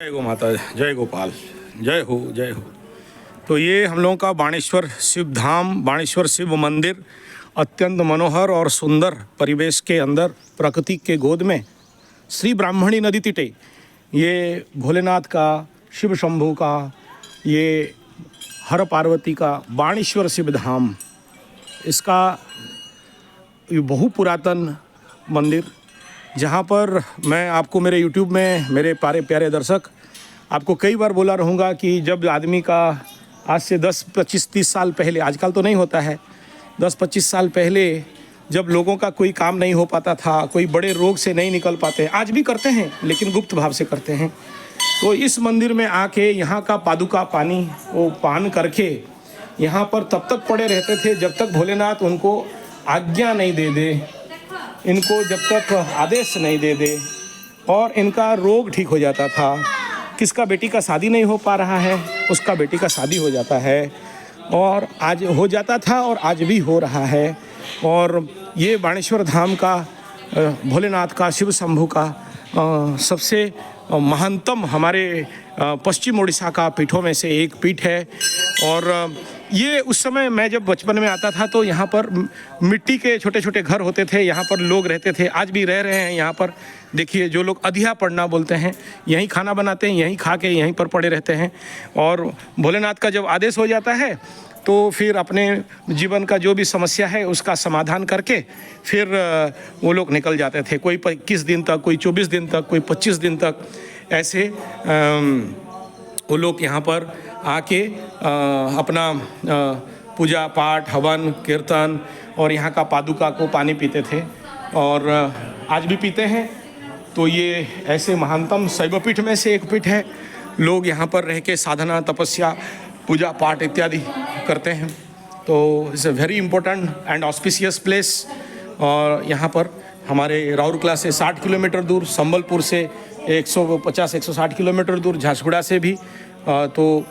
जय गो माता, जय गोपाल, जय हो जय हो। तो ये हम लोगों का बाणेश्वर शिव धाम, बाणेश्वर शिव मंदिर अत्यंत मनोहर और सुंदर परिवेश के अंदर प्रकृति के गोद में श्री ब्राह्मणी नदी तिटे ये भोलेनाथ का, शिव शंभू का, ये हर पार्वती का बाणेश्वर शिव धाम, इसका ये बहु पुरातन मंदिर, जहाँ पर मैं आपको मेरे YouTube में, मेरे प्यारे दर्शक, आपको कई बार बोला रहूँगा कि जब आदमी का आज से 10, 25, 30 साल पहले, आजकल तो नहीं होता है, 10-25 साल पहले जब लोगों का कोई काम नहीं हो पाता था, कोई बड़े रोग से नहीं निकल पाते, आज भी करते हैं लेकिन गुप्त भाव से करते हैं, तो इस मंदिर में आके यहाँ का पादुका पानी वो पान करके यहाँ पर तब तक पड़े रहते थे जब तक भोलेनाथ उनको आज्ञा नहीं दे दे, इनको जब तक आदेश नहीं दे दे, और इनका रोग ठीक हो जाता था। किसका बेटी का शादी नहीं हो पा रहा है, उसका बेटी का शादी हो जाता है, और आज हो जाता था और आज भी हो रहा है। और ये बाणेश्वर धाम का, भोलेनाथ का, शिव शंभू का सबसे महानतम हमारे पश्चिम उड़ीसा का पीठों में से एक पीठ है। और ये उस समय मैं जब बचपन में आता था तो यहाँ पर मिट्टी के छोटे छोटे घर होते थे, यहाँ पर लोग रहते थे, आज भी रह रहे हैं यहाँ पर। देखिए, जो लोग अधिया पड़ना बोलते हैं, यहीं खाना बनाते हैं, यहीं खा के यहीं पर पड़े रहते हैं। और भोलेनाथ का जब आदेश हो जाता है तो फिर अपने जीवन का जो भी समस्या है उसका समाधान करके फिर वो लोग निकल जाते थे। कोई 21 दिन तक, कोई 24 दिन तक, कोई 25 दिन तक, ऐसे वो लोग यहाँ पर आके अपना पूजा पाठ, हवन कीर्तन और यहाँ का पादुका को पानी पीते थे, और आज भी पीते हैं। तो ये ऐसे महानतम शैवपीठ में से एक पीठ है। लोग यहाँ पर रह के साधना, तपस्या, पूजा पाठ इत्यादि करते हैं। तो it's a very important and auspicious place. और यहाँ पर हमारे राउरकेला से 60 किलोमीटर दूर, संबलपुर से 150-160 किलोमीटर दूर, झारसुगुड़ा से भी। तो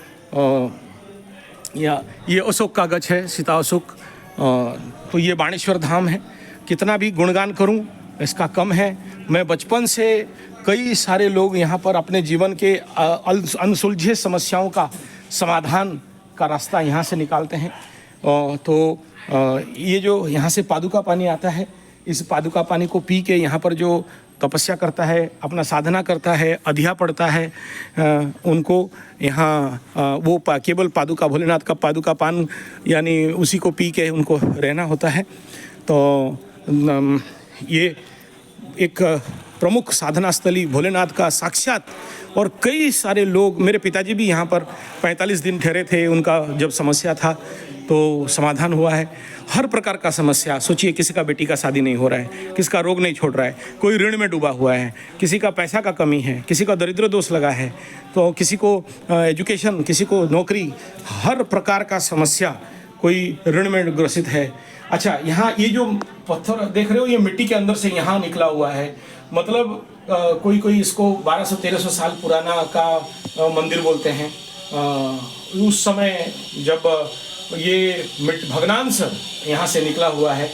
ये अशोक का गछ है, सीता अशोक। तो ये बाणेश्वर धाम है। कितना भी गुणगान करूं इसका कम है। मैं बचपन से कई सारे लोग यहाँ पर अपने जीवन के अनसुलझे समस्याओं का समाधान का रास्ता यहाँ से निकालते हैं। तो ये जो यहाँ से पादुका पानी आता है, इस पादुका पानी को पी के यहाँ पर जो तपस्या करता है, अपना साधना करता है, अधिया पड़ता है, उनको यहाँ वो केवल पादुका, भोलेनाथ का पादुका पान यानी उसी को पी के उनको रहना होता है। तो ये एक प्रमुख साधना स्थली भोलेनाथ का साक्षात। और कई सारे लोग, मेरे पिताजी भी यहाँ पर 45 दिन ठहरे थे, उनका जब समस्या था तो समाधान हुआ है। हर प्रकार का समस्या, सोचिए, किसी का बेटी का शादी नहीं हो रहा है, किसी का रोग नहीं छोड़ रहा है, कोई ऋण में डूबा हुआ है, किसी का पैसा का कमी है, किसी का दरिद्र दोष लगा है, तो किसी को एजुकेशन, किसी को नौकरी, हर प्रकार का समस्या, कोई ऋण में ग्रसित है। अच्छा, यहाँ ये जो पत्थर देख रहे हो, ये मिट्टी के अंदर से यहाँ निकला हुआ है। मतलब कोई इसको 1200-1300 साल पुराना का मंदिर बोलते हैं। उस समय जब ये भग्नांश यहाँ से निकला हुआ है,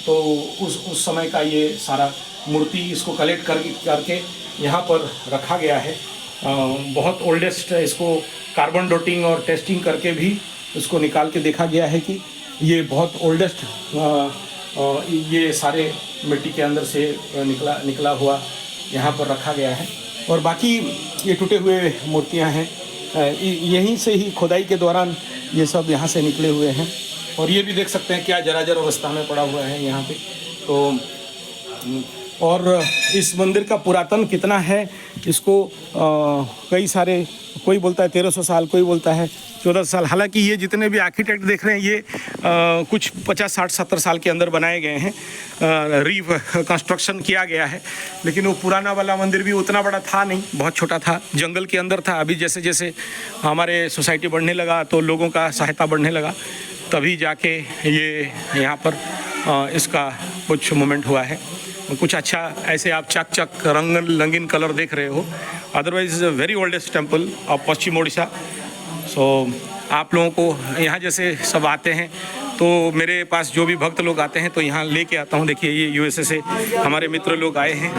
तो उस समय का ये सारा मूर्ति इसको कलेक्ट करके यहाँ पर रखा गया है। बहुत ओल्डेस्ट, इसको कार्बन डेटिंग और टेस्टिंग करके भी इसको निकाल के देखा गया है कि ये बहुत ओल्डेस्ट, ये सारे मिट्टी के अंदर से निकला हुआ यहाँ पर रखा गया है। और बाकी ये टूटे हुए मूर्तियाँ हैं, यहीं से ही खुदाई के दौरान ये सब यहाँ से निकले हुए हैं। और ये भी देख सकते हैं क्या जराजर अवस्था में पड़ा हुआ है यहाँ पे। तो और इस मंदिर का पुरातन कितना है, इसको कई सारे, कोई बोलता है 1300 साल, कोई बोलता है 14 साल। हालांकि ये जितने भी आर्किटेक्ट देख रहे हैं, ये कुछ 50, 60, 70 साल के अंदर बनाए गए हैं, रिकंस्ट्रक्शन किया गया है। लेकिन वो पुराना वाला मंदिर भी उतना बड़ा था नहीं, बहुत छोटा था, जंगल के अंदर था। अभी जैसे जैसे हमारे सोसाइटी बढ़ने लगा तो लोगों का सहायता बढ़ने लगा, तभी जाके ये यहाँ पर इसका कुछ मूवमेंट हुआ है। कुछ अच्छा ऐसे आप चक रंगीन कलर देख रहे हो। Otherwise very oldest temple of Paschim Orissa. So आप लोगों को यहाँ जैसे सब आते हैं तो मेरे पास जो भी भक्त लोग आते हैं तो यहाँ लेके आता हूँ। देखिए ये यूएसए से हमारे मित्र लोग आए हैं।